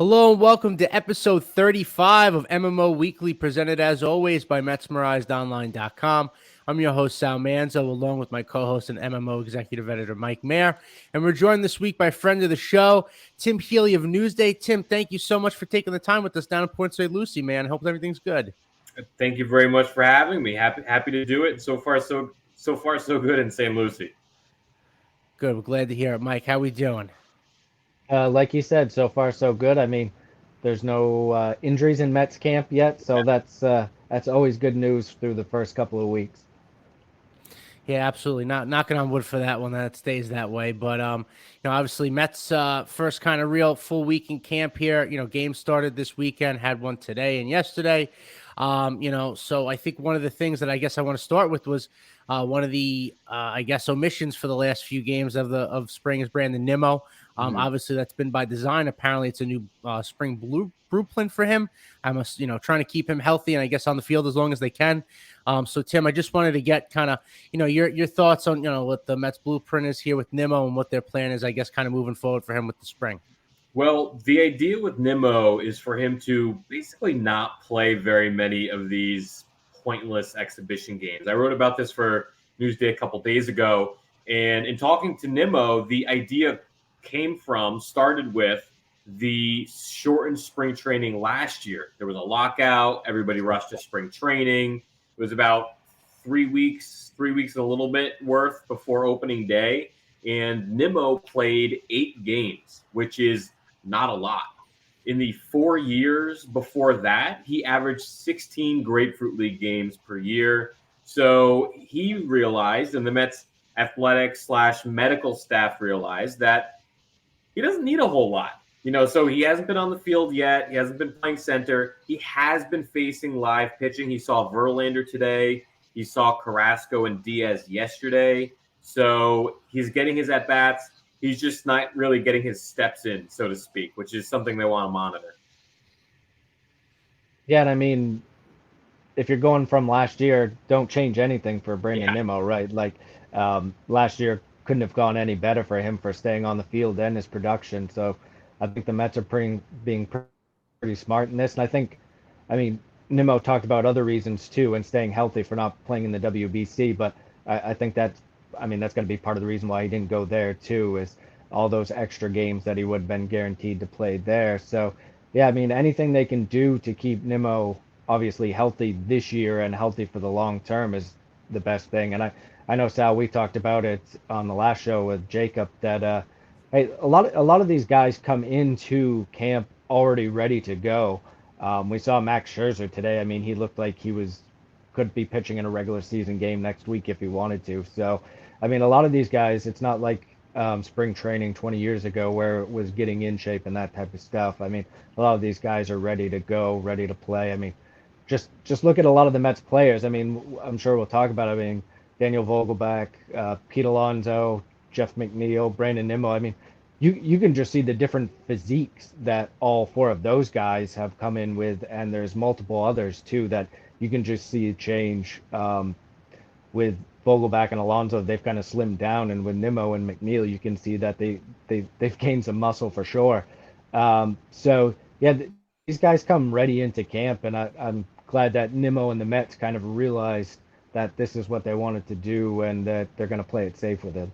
Hello and welcome to episode 35 of MMO Weekly, presented as always by Metsmerizedonline.com. I'm your host, Sal Manzo, along with my co-host and MMO executive editor, Mike Mayer. And we're joined this week by friend of the show, Tim Healey of Newsday. Tim, thank you so much for taking the time with us down at Point St. Lucie, man. I hope everything's good. Thank you very much for having me. Happy to do it. So far, so good in St. Lucie. Good. We're glad to hear it. Mike, how we doing? Like you said, so far so good. I mean, there's no injuries in Mets camp yet, so that's always good news through the first couple of weeks. Yeah, absolutely. Not knocking on wood for that one that it stays that way. But obviously Mets first kind of real full week in camp here. Games started this weekend, had one today and yesterday. So I think one of the things that I guess I want to start with was one of the omissions for the last few games of spring is Brandon Nimmo. Obviously that's been by design. Apparently it's a new spring blueprint for him. I must, trying to keep him healthy and I guess on the field as long as they can. So Tim, I just wanted to get kind of, your thoughts on, what the Mets blueprint is here with Nimmo and what their plan is, I guess, kind of moving forward for him with the spring. Well, the idea with Nimmo is for him to basically not play very many of these pointless exhibition games. I wrote about this for Newsday a couple days ago, and in talking to Nimmo, the idea started with the shortened spring training last year. There was a lockout. Everybody rushed to spring training. It was about 3 weeks and a little bit worth before opening day. And Nimmo played 8 games, which is not a lot. In the 4 years before that, he averaged 16 Grapefruit League games per year. So he realized, and the Mets athletics/medical staff realized, that he doesn't need a whole lot. So he hasn't been on the field yet. He hasn't been playing center. He has been facing live pitching. He saw Verlander today. He saw Carrasco and Diaz yesterday. So he's getting his at-bats. He's just not really getting his steps in, so to speak, which is something they want to monitor. Yeah, and I mean, if you're going from last year, don't change anything for Brandon Nimmo, right? Like last year couldn't have gone any better for him for staying on the field and his production. So I think the Mets are being pretty smart in this. And I mean, Nimmo talked about other reasons too, and staying healthy for not playing in the WBC. But I think that's going to be part of the reason why he didn't go there too, is all those extra games that he would have been guaranteed to play there. So yeah, I mean, anything they can do to keep Nimmo obviously healthy this year and healthy for the long term is the best thing. And I know, Sal, we talked about it on the last show with Jacob that hey, a lot of these guys come into camp already ready to go. We saw Max Scherzer today. I mean, he looked like could be pitching in a regular season game next week if he wanted to. So, I mean, a lot of these guys, it's not like spring training 20 years ago where it was getting in shape and that type of stuff. I mean, a lot of these guys are ready to go, ready to play. I mean, just look at a lot of the Mets players. I mean, I'm sure we'll talk about it. I mean, Daniel Vogelbach, Pete Alonso, Jeff McNeil, Brandon Nimmo. I mean, you can just see the different physiques that all 4 of those guys have come in with, and there's multiple others too that you can just see change. With Vogelbach and Alonso, they've kind of slimmed down, and with Nimmo and McNeil, you can see that they've gained some muscle for sure. So yeah, these guys come ready into camp, and I'm glad that Nimmo and the Mets kind of realized that this is what they wanted to do and that they're going to play it safe with it.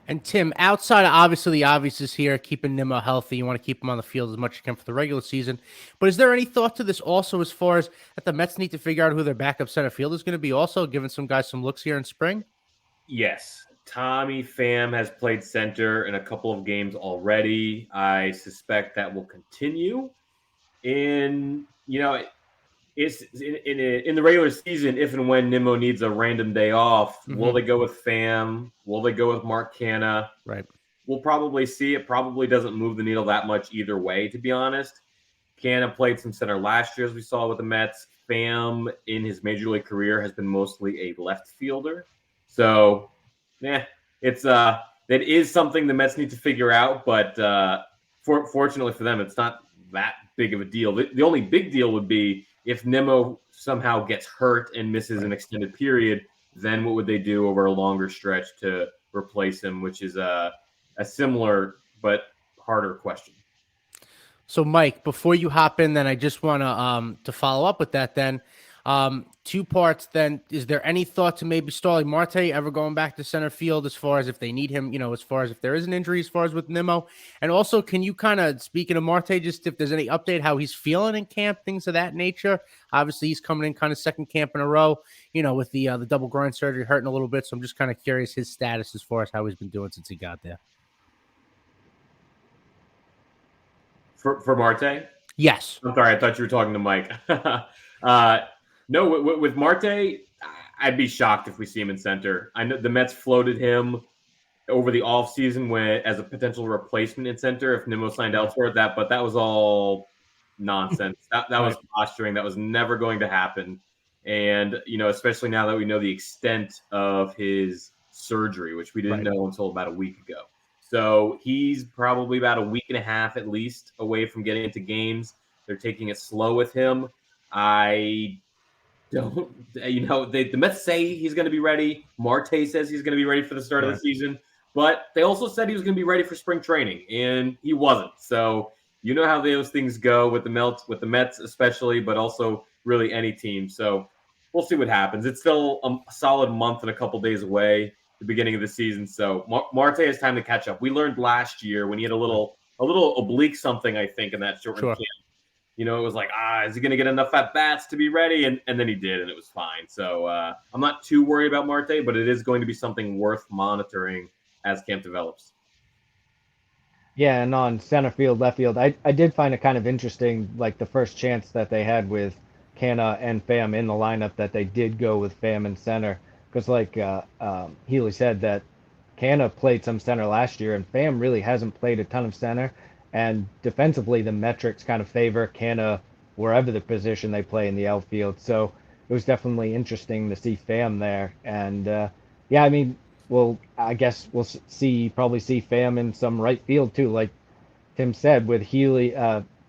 And Tim, outside of obviously the obvious is here, keeping Nimmo healthy, you want to keep him on the field as much as you can for the regular season. But is there any thought to this also as far as that the Mets need to figure out who their backup center field is going to be also, giving some guys some looks here in spring? Yes. Tommy Pham has played center in a couple of games already. I suspect that will continue. It's in the regular season, if and when Nimmo needs a random day off, will they go with Pham? Will they go with Mark Canha? Right. We'll probably see. It probably doesn't move the needle that much either way, to be honest. Canha played some center last year, as we saw with the Mets. Pham, in his major league career, has been mostly a left fielder. So, that is something the Mets need to figure out. But fortunately for them, it's not that big of a deal. The only big deal would be if Nimmo somehow gets hurt and misses an extended period, then what would they do over a longer stretch to replace him, which is a similar but harder question. So, Mike, before you hop in, then I just want to follow up with that. Then, two parts. Then, is there any thought to maybe Starling Marte ever going back to center field as far as if they need him? As far as if there is an injury, as far as with Nimmo, and also, can you kind of speaking of Marte, just if there's any update how he's feeling in camp, things of that nature. Obviously, he's coming in kind of second camp in a row. With the double groin surgery hurting a little bit. So I'm just kind of curious his status as far as how he's been doing since he got there. For Marte? Yes. I'm sorry, I thought you were talking to Mike. No, with Marte, I'd be shocked if we see him in center. I know the Mets floated him over the offseason as a potential replacement in center if Nimmo signed elsewhere. But that was all nonsense. That Right. was posturing. That was never going to happen. And especially now that we know the extent of his surgery, which we didn't know until about a week ago. So he's probably about a week and a half at least away from getting into games. They're taking it slow with him. I don't, the Mets say he's going to be ready. Marte says he's going to be ready for the start of the season, but they also said he was going to be ready for spring training, and he wasn't. So you know how those things go with the Mets especially, but also really any team. So we'll see what happens. It's still a solid month and a couple days away, the beginning of the season. So Marte has time to catch up. We learned last year when he had a little oblique something, I think, in that shortened camp. It was like, is he going to get enough at bats to be ready? And then he did, and it was fine. So I'm not too worried about Marte, but it is going to be something worth monitoring as camp develops. Yeah, and on center field, left field, I did find it kind of interesting, like the first chance that they had with Canna and Pham in the lineup, that they did go with Pham in center. Because like Healey said, that Canna played some center last year, and Pham really hasn't played a ton of center. And defensively, the metrics kind of favor Canna wherever the position they play in the outfield. So it was definitely interesting to see Pham there. And yeah, I mean, well, I guess we'll probably see Pham in some right field too, like Tim said, with Healey,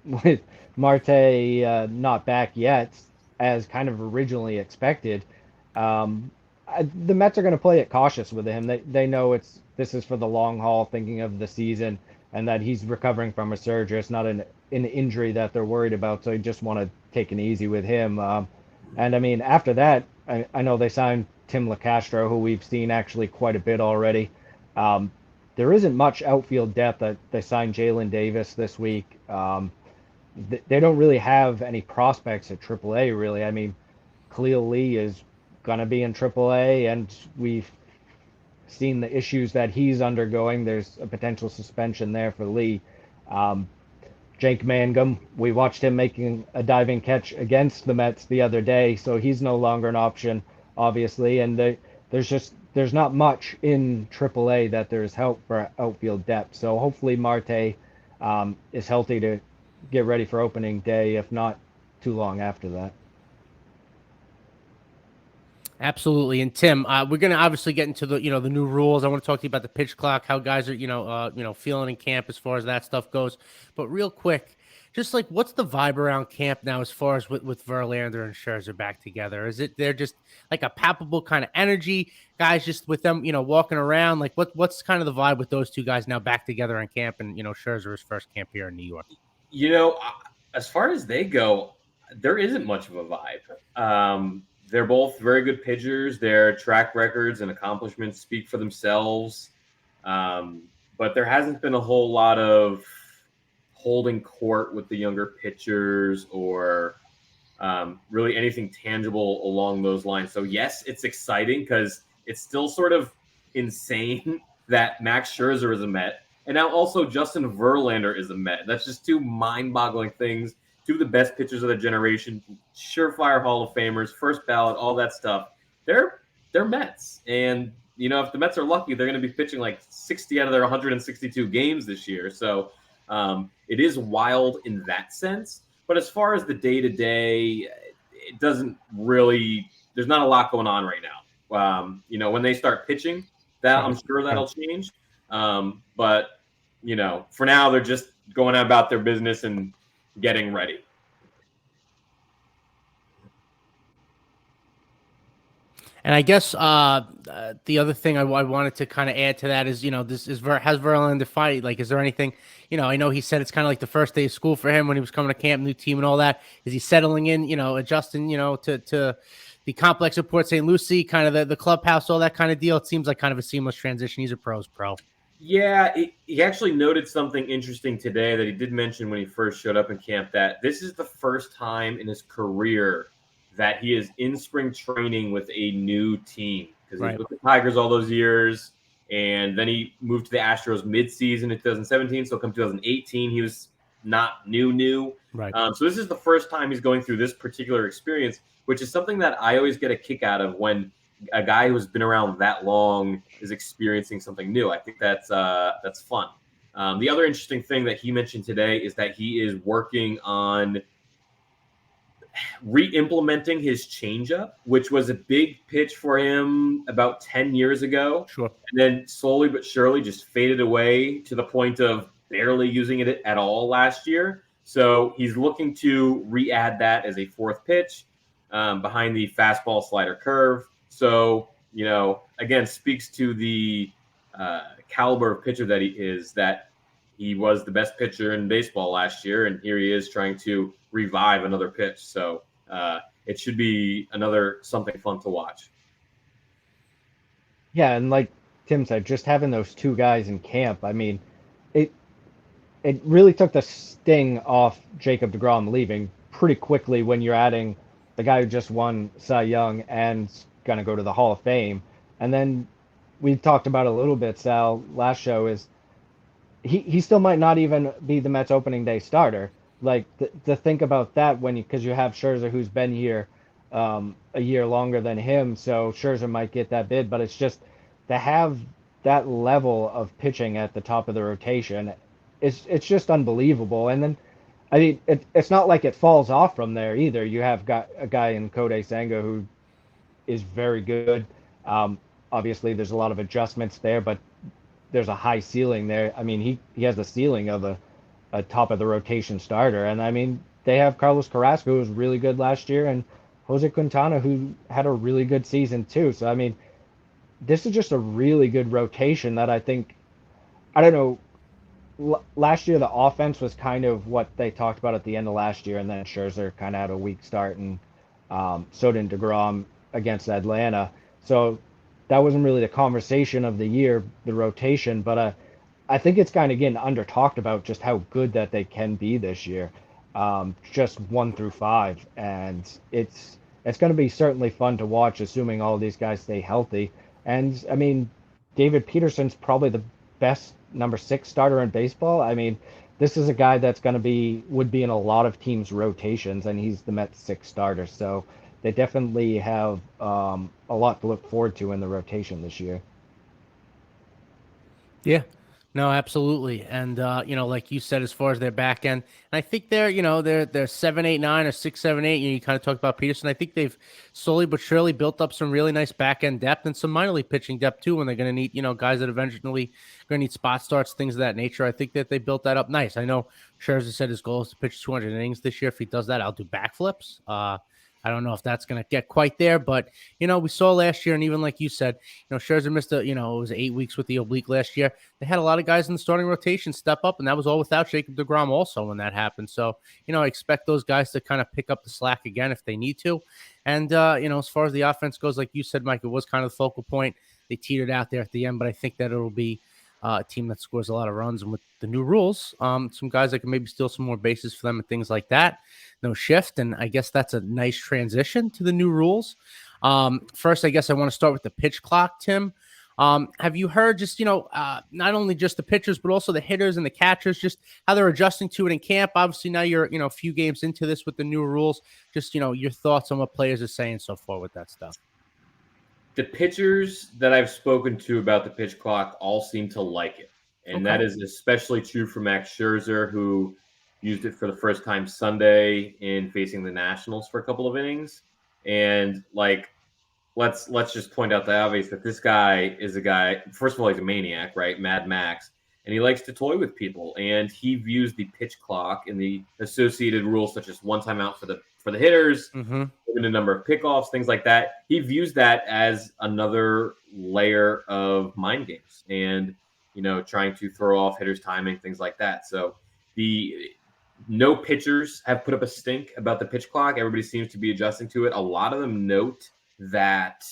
with Marte not back yet, as kind of originally expected. The Mets are going to play it cautious with him. They know this is for the long haul, thinking of the season, and that he's recovering from a surgery. It's not an injury that they're worried about, so you just want to take it easy with him. And I mean, after that, I know they signed Tim LaCastro, who we've seen actually quite a bit already. There isn't much outfield depth. They signed Jalen Davis this week. They don't really have any prospects at AAA, really. I mean, Khalil Lee is going to be in AAA, and we've seen the issues that he's undergoing. There's a potential suspension there for Lee. Jake Mangum, we watched him making a diving catch against the Mets the other day, so he's no longer an option, obviously. And there's not much in AAA that there's help for outfield depth. So hopefully Marte is healthy to get ready for opening day, if not too long after that. Absolutely. And Tim, we're going to obviously get into the new rules. I want to talk to you about the pitch clock, how guys are feeling in camp as far as that stuff goes. But real quick, just like what's the vibe around camp now as far as with Verlander and Scherzer back together? Is it they're just like a palpable kind of energy, guys, just with them walking around? Like what's kind of the vibe with those two guys now back together in camp, and Scherzer's first camp here in New York? As far as they go, there isn't much of a vibe. They're both very good pitchers. Their track records and accomplishments speak for themselves. But there hasn't been a whole lot of holding court with the younger pitchers or really anything tangible along those lines. So, yes, it's exciting because it's still sort of insane that Max Scherzer is a Met. And now also Justin Verlander is a Met. That's just two mind-boggling things. Two of the best pitchers of the generation, surefire Hall of Famers, first ballot, all that stuff. They're Mets, and if the Mets are lucky, they're going to be pitching like 60 out of their 162 games this year. So it is wild in that sense. But as far as the day-to-day, it doesn't really. There's not a lot going on right now. When they start pitching, I'm sure that'll change. But for now, they're just going about their business and getting ready. And I guess the other thing I wanted to kind of add to that is, has Verlander fight? Like, is there anything, I know he said it's kind of like the first day of school for him when he was coming to camp, new team and all that. Is he settling in, adjusting, to the complex of Port St. Lucie, kind of the clubhouse, all that kind of deal? It seems like kind of a seamless transition. He's a pro's pro. Yeah, he actually noted something interesting today that he did mention when he first showed up in camp, that this is the first time in his career that he is in spring training with a new team, because he was with the Tigers all those years, and then he moved to the Astros mid-season in 2017. So come 2018, he was not new. Right. So this is the first time he's going through this particular experience, which is something that I always get a kick out of when a guy who's been around that long is experiencing something new. I think that's fun. The other interesting thing that he mentioned today is that he is working on re-implementing his changeup, which was a big pitch for him about 10 years ago. Sure. And then slowly but surely just faded away to the point of barely using it at all last year. So he's looking to re-add that as a fourth pitch behind the fastball slider curve. So, again, speaks to the caliber of pitcher that he is, that he was the best pitcher in baseball last year, and here he is trying to revive another pitch. So it should be another something fun to watch. Yeah, and like Tim said, just having those two guys in camp, I mean, it really took the sting off Jacob deGrom leaving pretty quickly when you're adding the guy who just won Cy Young and going to go to the Hall of Fame. And then we talked about a little bit, Sal, last show, is he still might not even be the Mets opening day starter. Like, to think about that because you have Scherzer, who's been here a year longer than him, so Scherzer might get that bid. But it's just to have that level of pitching at the top of the rotation, it's just unbelievable. And then, I mean, it's not like it falls off from there either. You have got a guy in Kodai Senga who is very good. Obviously, there's a lot of adjustments there, but there's a high ceiling there. I mean, he has the ceiling of a top of the rotation starter. And I mean, they have Carlos Carrasco, who was really good last year, and Jose Quintana, who had a really good season too. So, I mean, this is just a really good rotation that I think, I don't know, last year the offense was kind of what they talked about at the end of last year, and then Scherzer kind of had a weak start, and so did deGrom against Atlanta. So that wasn't really the conversation of the year, the rotation, but I think it's kind of getting under talked about just how good that they can be this year, just 1 through 5, and it's going to be certainly fun to watch, assuming all these guys stay healthy. And I mean, David Peterson's probably the best number 6 starter in baseball. I mean, this is a guy that's would be in a lot of teams' rotations, and he's the Mets 6 starter. So they definitely have a lot to look forward to in the rotation this year. Yeah, no, absolutely. And, like you said, as far as their back end, and I think they're 7, 8, 9 or 6, 7, 8. You kind of talked about Peterson. I think they've slowly but surely built up some really nice back end depth and some minor league pitching depth too, when they're going to need, guys that eventually going to need spot starts, things of that nature. I think that they built that up nice. I know Scherzer said his goal is to pitch 200 innings this year. If he does that, I'll do backflips. I don't know if that's going to get quite there, but, we saw last year, and even like you said, Scherzer missed it was 8 weeks with the oblique last year. They had a lot of guys in the starting rotation step up, and that was all without Jacob deGrom also when that happened. So, I expect those guys to kind of pick up the slack again if they need to. And, as far as the offense goes, like you said, Mike, it was kind of the focal point. They teetered out there at the end, but I think that it'll be a team that scores a lot of runs. And with the new rules, some guys that can maybe steal some more bases for them and things like that. No shift. And I guess that's a nice transition to the new rules. First, I guess I want to start with the pitch clock, Tim. Have you heard just, not only just the pitchers, but also the hitters and the catchers, just how they're adjusting to it in camp? Obviously, now you're, a few games into this with the new rules. Just, your thoughts on what players are saying so far with that stuff. The pitchers that I've spoken to about the pitch clock all seem to like it. And that is especially true for Max Scherzer, who used it for the first time Sunday in facing the Nationals for a couple of innings. And let's just point out the obvious, that this guy is a guy, first of all, he's a maniac, right? Mad Max. And he likes to toy with people. And he views the pitch clock and the associated rules, such as one timeout for the hitters, limited number of pickoffs, things like that. He views that as another layer of mind games and, trying to throw off hitters' timing, things like that. So no pitchers have put up a stink about the pitch clock. Everybody seems to be adjusting to it. A lot of them note that,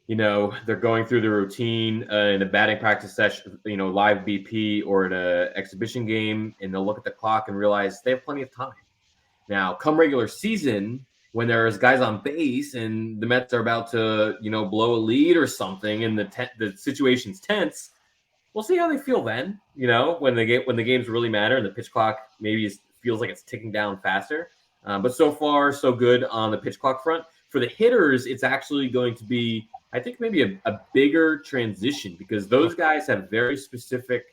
they're going through the routine in a batting practice session, live BP or in an exhibition game, and they'll look at the clock and realize they have plenty of time. Now, come regular season, when there's guys on base and the Mets are about to, blow a lead or something, and the situation's tense, we'll see how they feel then. When the games really matter and the pitch clock maybe feels like it's ticking down faster. But so far, so good on the pitch clock front. For the hitters, it's actually going to be, I think, maybe a bigger transition because those guys have very specific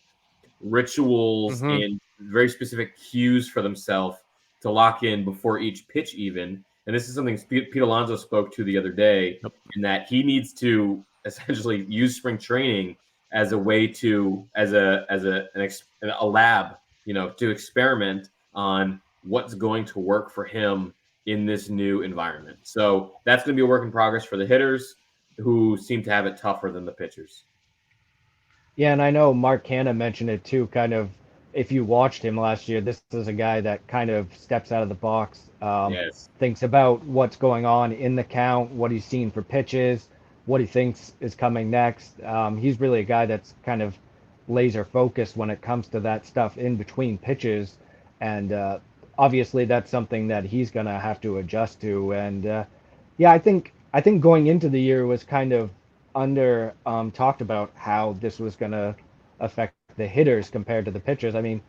rituals and very specific cues for themselves to lock in before each pitch even. And this is something Pete Alonso spoke to the other day, in that he needs to essentially use spring training as a way to, as a lab, to experiment on what's going to work for him in this new environment. So that's going to be a work in progress for the hitters, who seem to have it tougher than the pitchers. Yeah, and I know Mark Canha mentioned it too, kind of, if you watched him last year, this is a guy that kind of steps out of the box, Yes. thinks about what's going on in the count, what he's seen for pitches, what he thinks is coming next. He's really a guy that's kind of laser focused when it comes to that stuff in between pitches. And obviously that's something that he's going to have to adjust to. And yeah, I think going into the year was kind of under talked about how this was going to affect the hitters compared to the pitchers. I mean,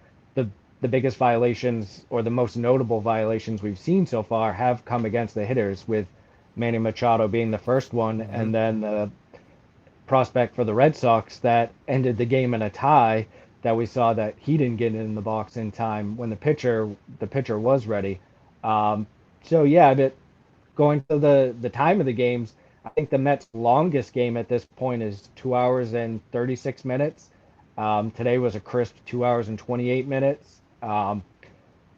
the biggest violations, or the most notable violations we've seen so far, have come against the hitters, with Manny Machado being the first one, and then the prospect for the Red Sox that ended the game in a tie, that we saw that he didn't get in the box in time when the pitcher was ready. So yeah, but going to the time of the games, I think the Mets' longest game at this point is 2 hours and 36 minutes. Today was a crisp 2 hours and 28 minutes. And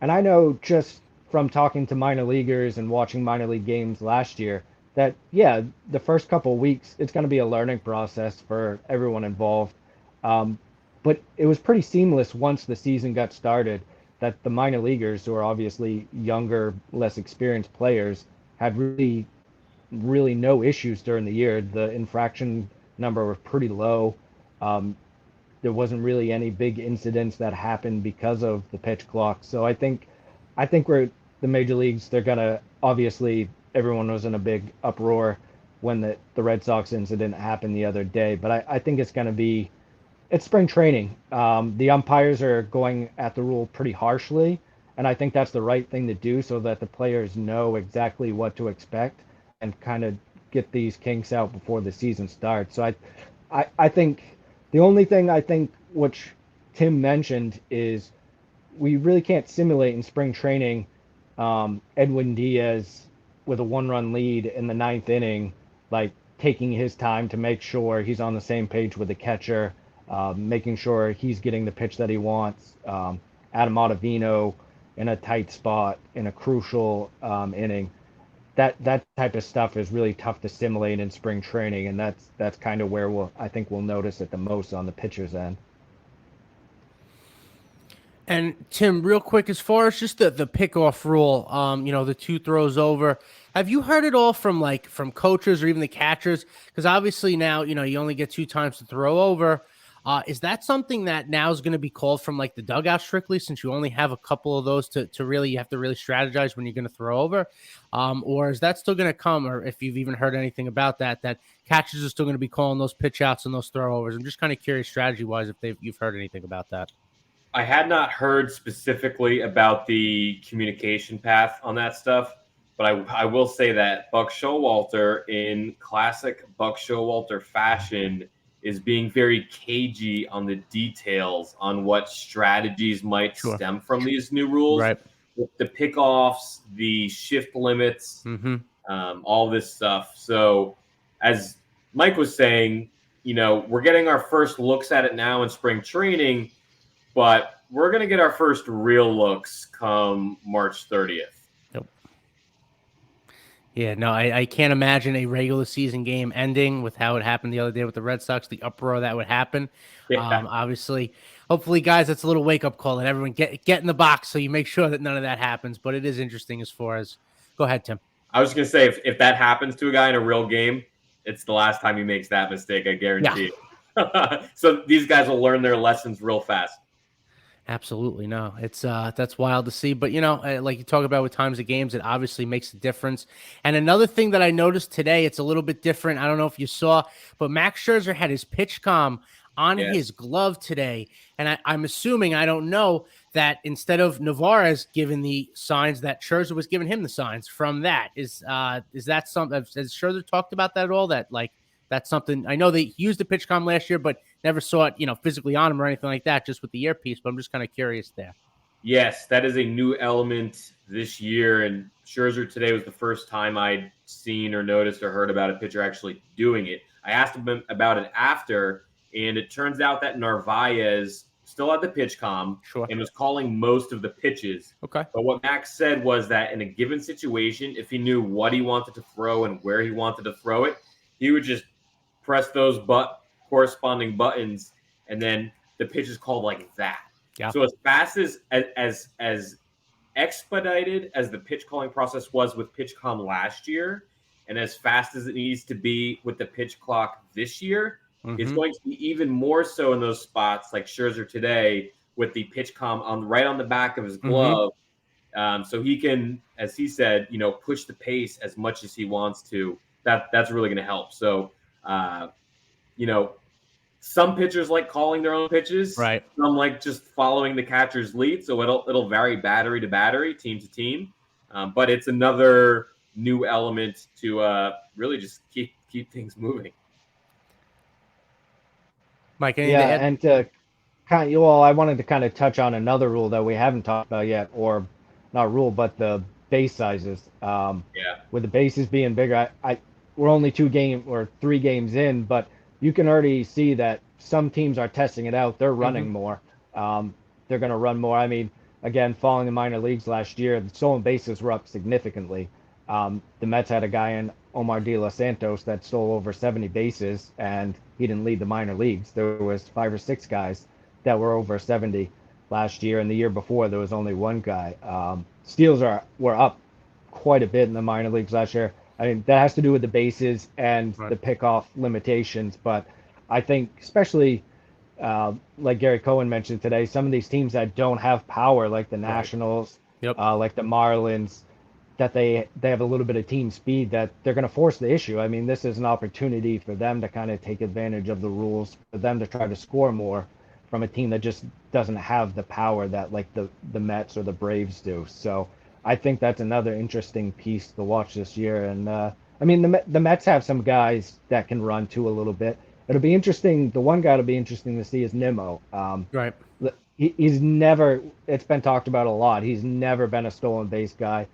I know, just from talking to minor leaguers and watching minor league games last year, that, yeah, the first couple of weeks, it's going to be a learning process for everyone involved. But it was pretty seamless once the season got started, that the minor leaguers, who are obviously younger, less experienced players, had really no issues during the year. The infraction number was pretty low. There wasn't really any big incidents that happened because of the pitch clock. So I think we're the major leagues. They're gonna, obviously, everyone was in a big uproar when the Red Sox incident happened the other day. But I think it's spring training. The umpires are going at the rule pretty harshly, and I think that's the right thing to do, so that the players know exactly what to expect and kind of get these kinks out before the season starts. So I think the only thing, I think, which Tim mentioned, is we really can't simulate in spring training Edwin Diaz with a 1-run lead in the 9th inning, like taking his time to make sure he's on the same page with the catcher, making sure he's getting the pitch that he wants. Adam Ottavino in a tight spot in a crucial inning. That type of stuff is really tough to simulate in spring training, and that's kind of where I think we'll notice it the most on the pitcher's end. And Tim, real quick, as far as just the pickoff rule, the 2 throws over, have you heard it all from coaches or even the catchers? Because obviously now, you only get 2 times to throw over. Is that something that now is going to be called from the dugout strictly, since you only have a couple of those to really, you have to really strategize when you're going to throw over? Or is that still going to come, or if you've even heard anything about that catchers are still going to be calling those pitch outs and those throw overs? I'm just kind of curious strategy wise if you've heard anything about that. I had not heard specifically about the communication path on that stuff, but I will say that Buck Showalter, in classic Buck Showalter fashion, is being very cagey on the details on what strategies might stem from these new rules. Right. The pickoffs, the shift limits, all this stuff. So as Mike was saying, we're getting our first looks at it now in spring training, but we're going to get our first real looks come March 30th. Yeah, no, I can't imagine a regular season game ending with how it happened the other day with the Red Sox, the uproar that would happen. Yeah. Obviously, hopefully, guys, that's a little wake up call that everyone get in the box so you make sure that none of that happens. But it is interesting as far as go ahead, Tim. I was just gonna say if that happens to a guy in a real game, it's the last time he makes that mistake. I Yeah. guarantee it. So these guys will learn their lessons real fast. Absolutely. No, it's that's wild to see. But like you talk about with times of games, it obviously makes a difference. And another thing that I noticed today, it's a little bit different. I don't know if you saw, but Max Scherzer had his pitch comm on his Yes. glove today. And I'm assuming, I don't know, that instead of Navarez giving the signs, that Scherzer was giving him the signs from that. Is that something, has Scherzer talked about that at all? That like that's something I know they used the pitch comm last year, but never saw it, physically on him or anything like that, just with the earpiece. But I'm just kind of curious there. Yes, that is a new element this year. And Scherzer today was the first time I'd seen or noticed or heard about a pitcher actually doing it. I asked him about it after, and it turns out that Narvaez still had the pitch comm Sure. and was calling most of the pitches. Okay. But what Max said was that in a given situation, if he knew what he wanted to throw and where he wanted to throw it, he would just press those corresponding buttons, and then the pitch is called like that. Yeah. So as fast as expedited as the pitch calling process was with PitchCom last year, and as fast as it needs to be with the pitch clock this year, it's going to be even more so in those spots like Scherzer today with the PitchCom right on the back of his glove. So he can, as he said, push the pace as much as he wants to. That's really going to help. So, some pitchers like calling their own pitches. Right. Some like just following the catcher's lead. So it'll vary battery to battery, team to team. But it's another new element to really just keep things moving. Mike, anything to add? And I wanted to kind of touch on another rule that we haven't talked about yet, or not rule, but the base sizes. Yeah. With the bases being bigger, we're only 3 games in, but you can already see that some teams are testing it out. They're running more. They're going to run more. I mean, again, following the minor leagues last year, the stolen bases were up significantly. The Mets had a guy in Omar De Los Santos that stole over 70 bases, and he didn't lead the minor leagues. There was 5 or 6 guys that were over 70 last year, and the year before there was only one guy. Steals were up quite a bit in the minor leagues last year. I mean, that has to do with the bases and the pickoff limitations. But I think, especially like Gary Cohen mentioned today, some of these teams that don't have power, like the Nationals, like the Marlins, that they have a little bit of team speed, that they're going to force the issue. I mean, this is an opportunity for them to kind of take advantage of the rules, for them to try to score more from a team that just doesn't have the power that like the Mets or the Braves do. So I think that's another interesting piece to watch this year. And I mean, the Mets have some guys that can run too a little bit. It'll be interesting. The one guy that'll be interesting to see is Nimmo. Right. He's never, it's been talked about a lot. He's never been a stolen base guy,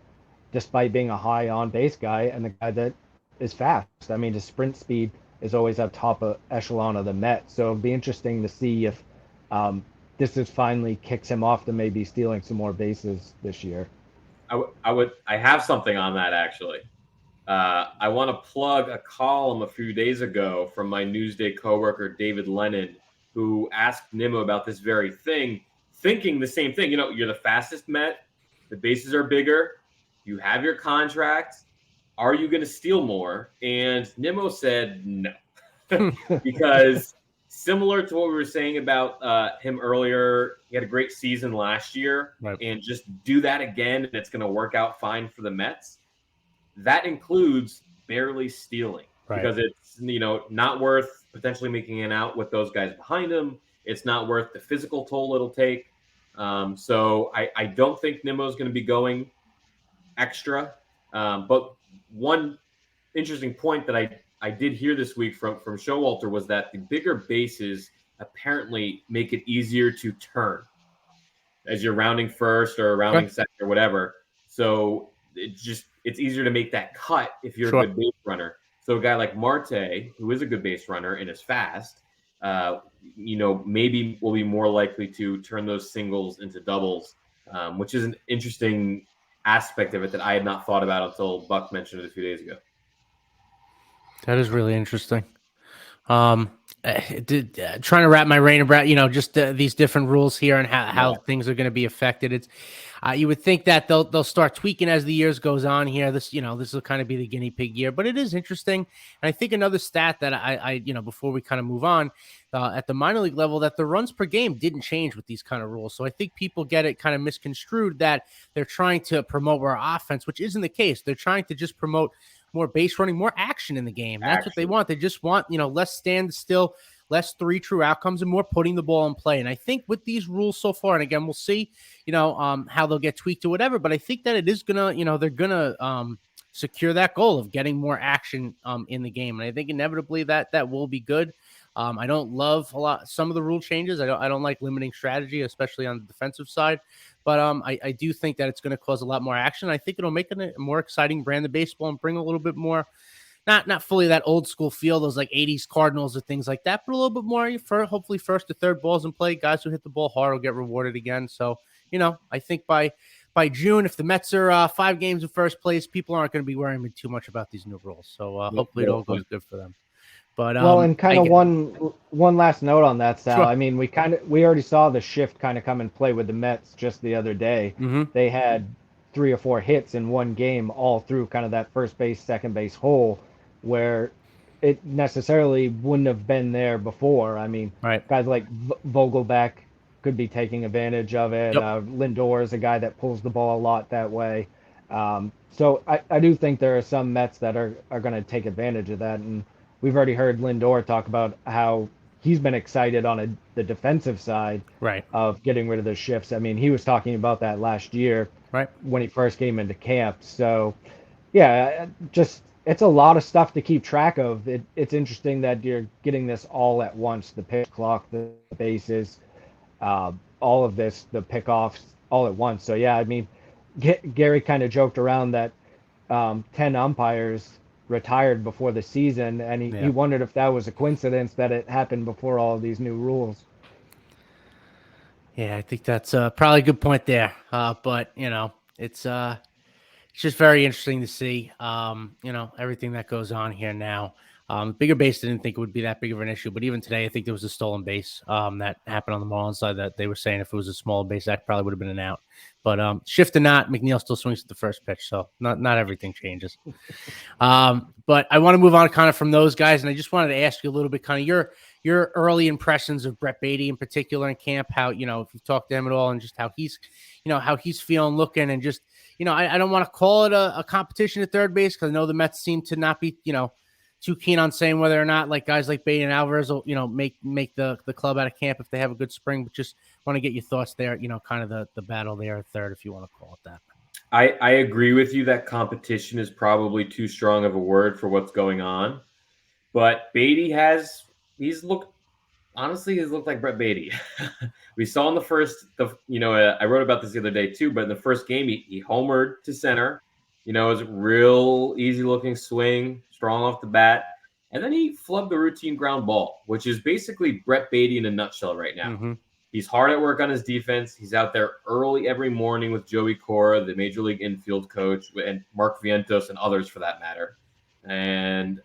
despite being a high on base guy and the guy that is fast. I mean, his sprint speed is always at top of echelon of the Mets. So it'll be interesting to see if this is finally kicks him off to maybe stealing some more bases this year. I have something on that actually. I want to plug a column a few days ago from my Newsday coworker David Lennon, who asked Nimmo about this very thing, thinking the same thing. You're the fastest Met, the bases are bigger, you have your contract. Are you going to steal more? And Nimmo said no, because similar to what we were saying about him earlier, he had a great season last year, and just do that again, and it's going to work out fine for the Mets. That includes barely stealing, because it's not worth potentially making an out with those guys behind him. It's not worth the physical toll it'll take. So I don't think Nimmo's going to be going extra. But one interesting point that I did hear this week from Showalter was that the bigger bases apparently make it easier to turn as you're rounding first or rounding second or whatever. So it's easier to make that cut if you're a good base runner. So a guy like Marte, who is a good base runner and is fast, maybe will be more likely to turn those singles into doubles, which is an interesting aspect of it that I had not thought about until Buck mentioned it a few days ago. That is really interesting. Trying to wrap my brain around, just these different rules here and how things are going to be affected. It's you would think that they'll start tweaking as the years goes on here. This will kind of be the guinea pig year, but it is interesting. And I think another stat that I before we kind of move on, at the minor league level, that the runs per game didn't change with these kind of rules. So I think people get it kind of misconstrued that they're trying to promote more offense, which isn't the case. They're trying to just promote more base running, more action in the game. That's what they want. They just want, less standstill, less three true outcomes, and more putting the ball in play. And I think with these rules so far, and again, we'll see, how they'll get tweaked or whatever, but I think that it is gonna, they're gonna secure that goal of getting more action in the game. And I think inevitably that will be good. I don't love some of the rule changes. I don't like limiting strategy, especially on the defensive side. But I do think that it's going to cause a lot more action. I think it'll make it a more exciting brand of baseball and bring a little bit more, not fully that old school feel, those like 80s Cardinals or things like that, but a little bit more for hopefully first to third balls in play. Guys who hit the ball hard will get rewarded again. So, I think by June, if the Mets are 5 games in first place, people aren't going to be worrying too much about these new rules. So hopefully it all goes good for them. But well, and kind of one last note on that, Sal. Sure. I mean, we already saw the shift kind of come and play with the Mets just the other day. Mm-hmm. They had 3 or 4 hits in one game, all through kind of that first base, second base hole, where it necessarily wouldn't have been there before. I mean, right. Guys like Vogelback could be taking advantage of it. Yep. Lindor is a guy that pulls the ball a lot that way. So I do think there are some Mets that are going to take advantage of that. And we've already heard Lindor talk about how he's been excited on the defensive side right. of getting rid of the shifts. I mean, he was talking about that last year right. when he first came into camp. So, yeah, it's a lot of stuff to keep track of. It's interesting that you're getting this all at once, the pitch clock, the bases, all of this, the pickoffs, all at once. So, yeah, I mean, Gary kind of joked around that 10 umpires retired before the season, and he wondered if that was a coincidence that it happened before all of these new rules. Yeah, I think that's probably a good point there. But it's just very interesting to see everything that goes on here now. Bigger base didn't think it would be that big of an issue, but even today I think there was a stolen base that happened on the Marlins side that they were saying if it was a small base that probably would have been an out. But shift or not, McNeil still swings at the first pitch, so not everything changes. But I want to move on kind of from those guys, and I just wanted to ask you a little bit kind of your early impressions of Brett Beatty in particular in camp, how, if you've talked to him at all and just how he's feeling, looking, and just, I don't want to call it a competition at third base because I know the Mets seem to not be, too keen on saying whether or not like guys like Beatty and Alvarez will, make the club out of camp if they have a good spring, but just want to get your thoughts there, kind of the battle there at third, if you want to call it that. I agree with you that competition is probably too strong of a word for what's going on, but Beatty he's looked like Brett Beatty. We saw in the first, I wrote about this the other day too, but in the first game, he homered to center. It was a real easy looking swing, strong off the bat. And then he flubbed the routine ground ball, which is basically Brett Beatty in a nutshell right now. Mm-hmm. He's hard at work on his defense. He's out there early every morning with Joey Cora, the major league infield coach, and Mark Vientos and others for that matter. And,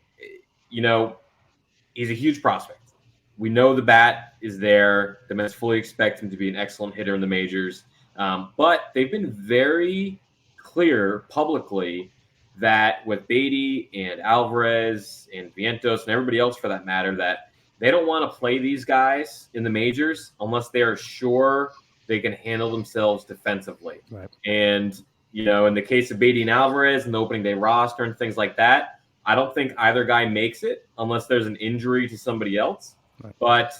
he's a huge prospect. We know the bat is there. The Mets fully expect him to be an excellent hitter in the majors. But they've been very clear publicly that with Beatty and Alvarez and Vientos and everybody else for that matter, that they don't want to play these guys in the majors unless they are sure they can handle themselves defensively. Right. And, in the case of Beatty and Alvarez and the opening day roster and things like that, I don't think either guy makes it unless there's an injury to somebody else. Right. But,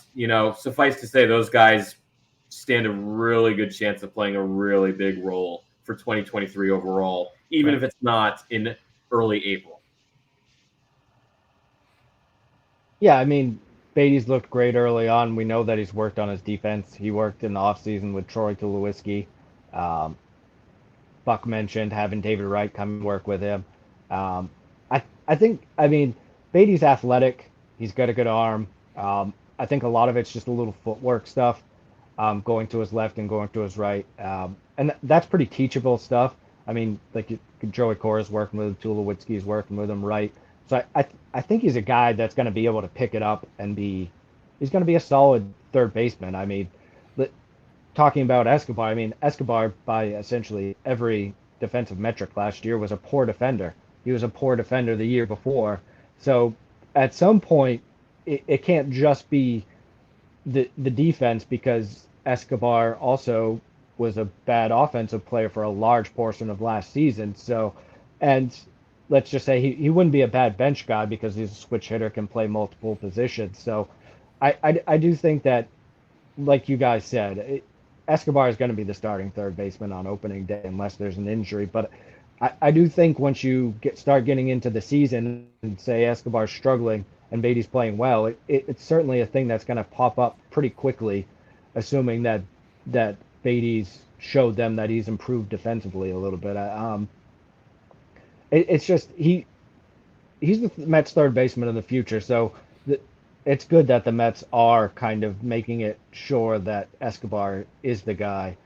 suffice to say, those guys stand a really good chance of playing a really big role for 2023 overall, even if it's not in early April. Yeah, I mean, Beatty's looked great early on. We know that he's worked on his defense. He worked in the offseason with Troy Tulowitzki. Buck mentioned having David Wright come and work with him. I think, Beatty's athletic. He's got a good arm. I think a lot of it's just a little footwork stuff, going to his left and going to his right. And that's pretty teachable stuff. I mean, like Joey Cora's working with him, Tulowitzki's working with him, right? So I think he's a guy that's going to be able to pick it up and he's going to be a solid third baseman. I mean, talking about Escobar, I mean, Escobar by essentially every defensive metric last year was a poor defender. He was a poor defender the year before. So at some point, it can't just be the defense because Escobar also was a bad offensive player for a large portion of last season. So, and let's just say he wouldn't be a bad bench guy because he's a switch hitter, can play multiple positions. So I do think that, like you guys said, Escobar is going to be the starting third baseman on opening day unless there's an injury. But I do think once you start getting into the season and say Escobar's struggling and Beatty's playing well, it's certainly a thing that's going to pop up pretty quickly, assuming that Beatty's showed them that he's improved defensively a little bit. It's just he's the Mets third baseman of the future, so it's good that the Mets are kind of making it sure that Escobar is the guy,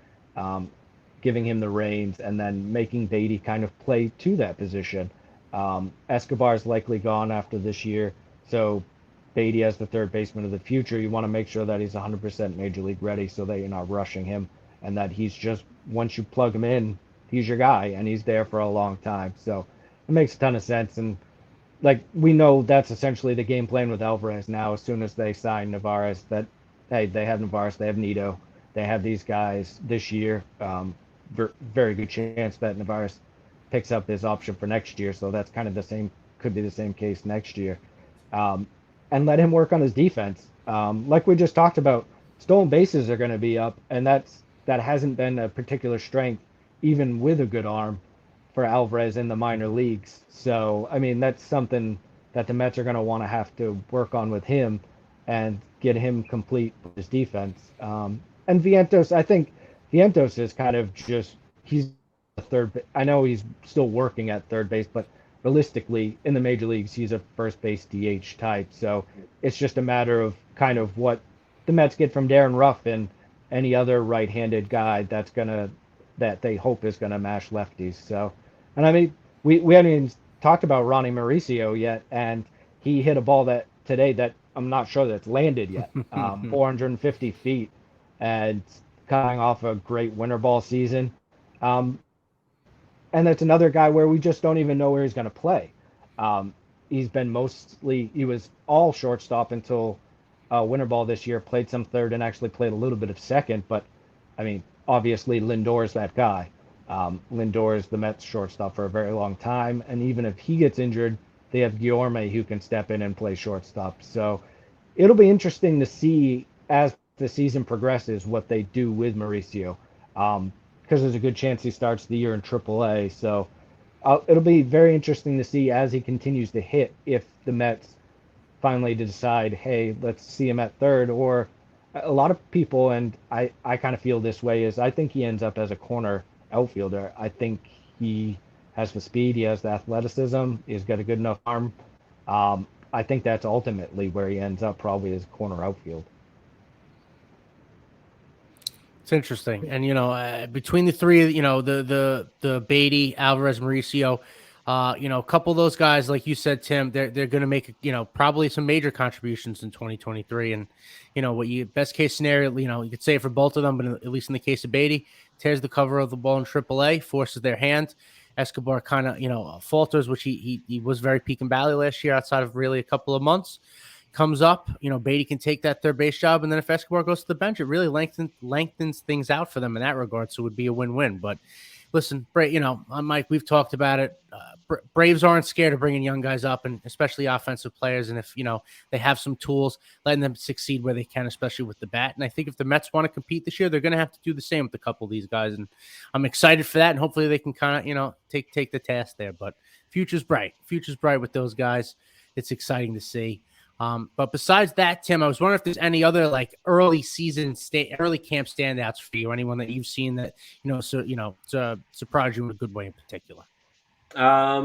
giving him the reins, and then making Beatty kind of play to that position. Escobar's likely gone after this year, so Beatty as the third baseman of the future, you want to make sure that he's 100% major league ready so that you're not rushing him and that he's just, once you plug him in, he's your guy and he's there for a long time. So it makes a ton of sense. And like we know that's essentially the game plan with Alvarez now. As soon as they sign Navarez, that hey, they have Navarez, they have Nito, they have these guys this year. Very good chance that Navarez picks up his option for next year. So that's kind of the same, could be the same case next year. And let him work on his defense. Like we just talked about, stolen bases are going to be up, and that hasn't been a particular strength, even with a good arm, for Alvarez in the minor leagues. So, I mean, that's something that the Mets are going to want to have to work on with him and get him complete with his defense. And Vientos, I think Vientos is kind of just, he's a third. I know he's still working at third base, but realistically, in the major leagues, he's a first base DH type. So it's just a matter of kind of what the Mets get from Darren Ruff and any other right-handed guy that they hope is gonna mash lefties. So, and I mean, we haven't even talked about Ronnie Mauricio yet, and he hit a ball that today that I'm not sure that's landed yet, 450 feet, and coming off a great winter ball season. And that's another guy where we just don't even know where he's going to play. He was all shortstop until winter ball this year, played some third and actually played a little bit of second. But, I mean, obviously Lindor's that guy. Lindor is the Mets shortstop for a very long time. And even if he gets injured, they have Guillorme who can step in and play shortstop. So it'll be interesting to see as the season progresses what they do with Mauricio. Because there's a good chance he starts the year in AAA. So it'll be very interesting to see as he continues to hit if the Mets finally decide, hey, let's see him at third. Or a lot of people, and I kind of feel this way, is I think he ends up as a corner outfielder. I think he has the speed, he has the athleticism, he's got a good enough arm. I think that's ultimately where he ends up, probably as corner outfield. It's interesting, and between the three, the Beatty, Alvarez, Mauricio, a couple of those guys, like you said, Tim, they're going to make probably some major contributions in 2023. And what you best case scenario, you could say for both of them, but at least in the case of Beatty, tears the cover of the ball in AAA, forces their hand. Escobar kind of falters, which he was very peak and valley last year, outside of really a couple of months. Comes up, Beatty can take that third base job, and then if Escobar goes to the bench, it really lengthens things out for them in that regard. So it would be a win-win. But listen, Mike, we've talked about it. Braves aren't scared of bringing young guys up, and especially offensive players. And if they have some tools, letting them succeed where they can, especially with the bat. And I think if the Mets want to compete this year, they're going to have to do the same with a couple of these guys. And I'm excited for that. And hopefully they can kind of take the task there. But future's bright with those guys. It's exciting to see. But besides that, Tim, I was wondering if there's any other early camp standouts for you, anyone that you've seen that surprised you in a good way in particular. I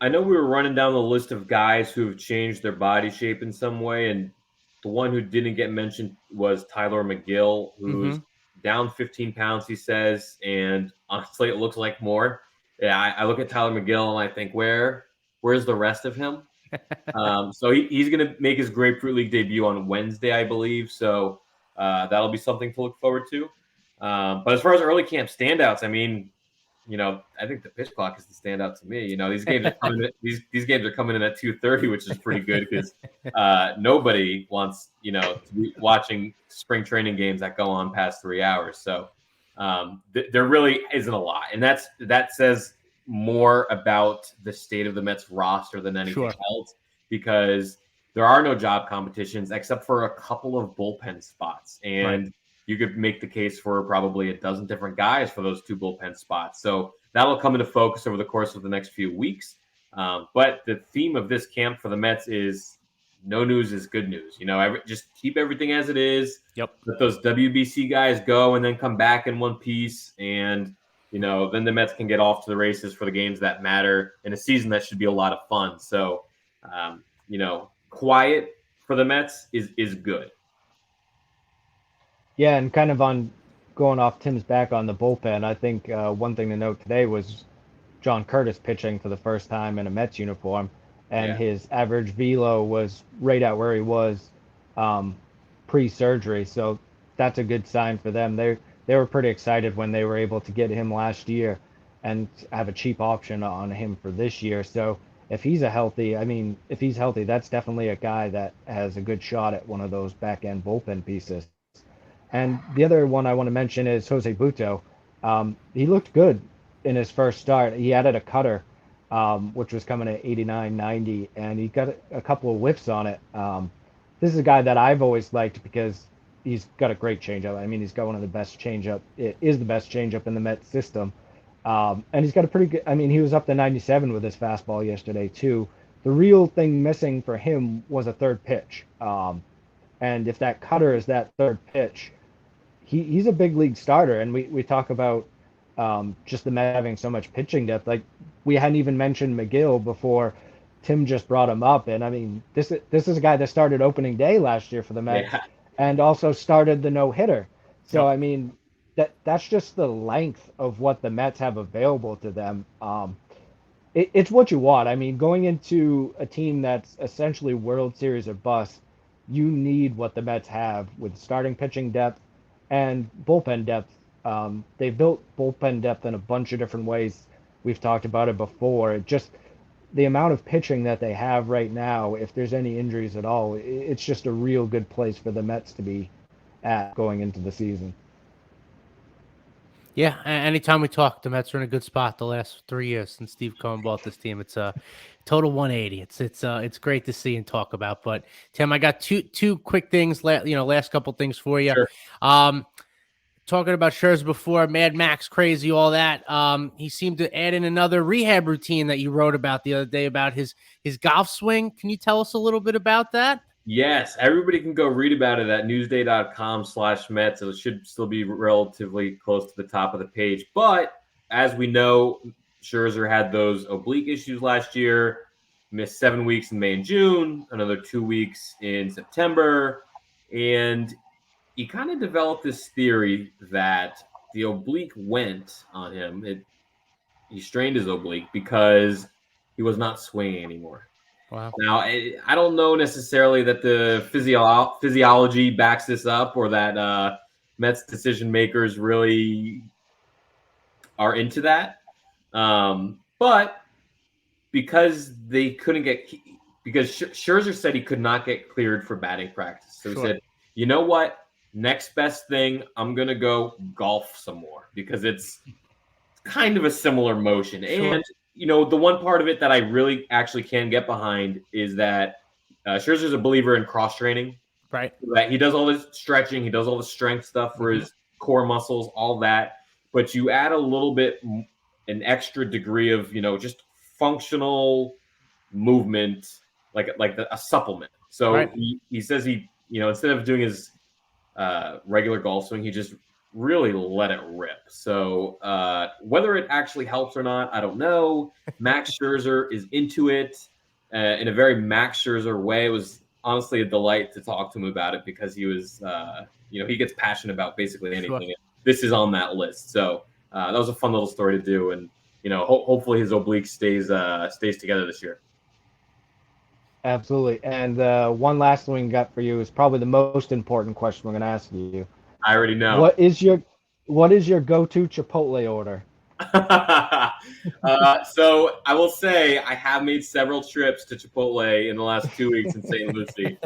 know we were running down the list of guys who have changed their body shape in some way, and the one who didn't get mentioned was Tyler McGill, who's down 15 pounds, he says, and honestly, it looks like more. Yeah, I look at Tyler McGill and I think, where's the rest of him? So he's going to make his Grapefruit League debut on Wednesday, I believe. So that'll be something to look forward to. But as far as early camp standouts, I mean, I think the pitch clock is the standout to me. These games are coming. These games are coming in at 2:30, which is pretty good because nobody wants to be watching spring training games that go on past 3 hours. So there really isn't a lot, and that says more about the state of the Mets roster than anything else, because there are no job competitions except for a couple of bullpen spots, and you could make the case for probably a dozen different guys for those 2 bullpen spots. So that'll come into focus over the course of the next few weeks. But the theme of this camp for the Mets is no news is good news. Just keep everything as it is. Yep. Let those WBC guys go and then come back in one piece. And, then the Mets can get off to the races for the games that matter in a season that should be a lot of fun. So, quiet for the Mets is good. Yeah, and kind of on going off Tim's back on the bullpen, I think one thing to note today was John Curtis pitching for the first time in a Mets uniform, and his average velo was right at where he was pre-surgery. So that's a good sign for them. They were pretty excited when they were able to get him last year and have a cheap option on him for this year. So if he's healthy, that's definitely a guy that has a good shot at one of those back-end bullpen pieces. And the other one I want to mention is Jose Butto. He looked good in his first start. He added a cutter, which was coming at 89, 90, and he got a couple of whiffs on it. This is a guy that I've always liked because he's got a great changeup. I mean, he's got one of the best changeup. It is the best changeup in the Mets system. And he's got a pretty good, he was up to 97 with his fastball yesterday, too. The real thing missing for him was a third pitch. And if that cutter is that third pitch, he's a big league starter. And we talk about just the Mets having so much pitching depth. Like, we hadn't even mentioned McGill before Tim just brought him up. And this is a guy that started opening day last year for the Mets and also started the no-hitter. So, that's just the length of what the Mets have available to them. It's what you want. Going into a team that's essentially World Series or bust, you need what the Mets have with starting pitching depth and bullpen depth. They've built bullpen depth in a bunch of different ways. We've talked about it before. Just the amount of pitching that they have right now, if there's any injuries at all, it's just a real good place for the Mets to be at going into the season. Yeah, anytime we talk, the Mets are in a good spot the last 3 years since Steve Cohen bought this team. It's a total 180. It's great to see and talk about. But Tim, I got two quick things. Last couple things for you. Sure. Talking about Scherzer before, Mad Max crazy, all that. He seemed to add in another rehab routine that you wrote about the other day about his golf swing. Can you tell us a little bit about that? Yes, everybody can go read about it at newsday.com/Mets. It should still be relatively close to the top of the page. But as we know, Scherzer had those oblique issues last year, missed 7 weeks in May and June, another 2 weeks in September. And he kind of developed this theory that the oblique went on him. He strained his oblique because he was not swinging anymore. Wow. Now, I don't know necessarily that the physiology backs this up or that Mets decision makers really are into that. But because they couldn't because Scherzer said he could not get cleared for batting practice. So he said, you know what? Next best thing, I'm going to go golf some more because it's kind of a similar motion. Sure. And the one part of it that I really actually can get behind is that Scherzer's a believer in cross training. Right. That he does all this stretching, he does all the strength stuff for his core muscles, all that. But you add a little bit, an extra degree of, just functional movement, like a supplement. So he says instead of doing his regular golf swing, he just really let it rip. So whether it actually helps or not, I don't know. Max Scherzer is into it in a very Max Scherzer way. It was honestly a delight to talk to him about it because he was, he gets passionate about basically anything. This is on that list. So that was a fun little story to do. And hopefully his oblique stays together this year. Absolutely. And one last one we got for you is probably the most important question we're going to ask you. I already know. What is your go-to Chipotle order? So I will say I have made several trips to Chipotle in the last 2 weeks in St. Lucie.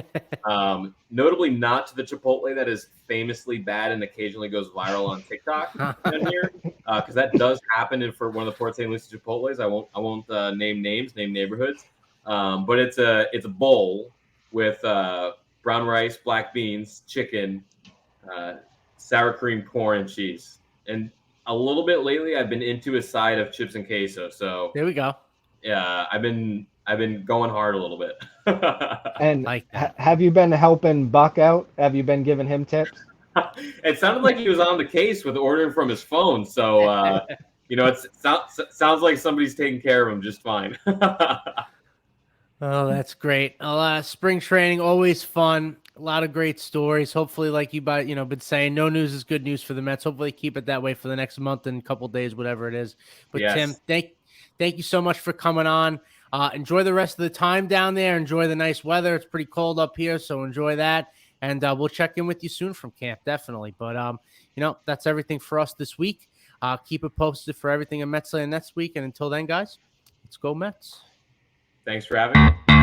Notably not to the Chipotle that is famously bad and occasionally goes viral on TikTok down here, because that does happen for one of the Port St. Lucie Chipotles. I won't name names, name neighborhoods, but it's a bowl with brown rice, black beans, chicken, sour cream, corn, and cheese. And a little bit lately, I've been into a side of chips and queso. So there we go. Yeah, I've been going hard a little bit. And Like that. have you been helping Buck out? Have you been giving him tips? It sounded like he was on the case with ordering from his phone. So it sounds like somebody's taking care of him just fine. Oh, that's great. Spring training, always fun. A lot of great stories. Hopefully, like been saying, no news is good news for the Mets. Hopefully keep it that way for the next month and couple days, whatever it is. But Yes. Tim, thank you so much for coming on. Enjoy the rest of the time down there. Enjoy the nice weather. It's pretty cold up here, so enjoy that. And we'll check in with you soon from camp, definitely. But that's everything for us this week. Keep it posted for everything in Metsland next week. And until then, guys, let's go Mets. Thanks for having me.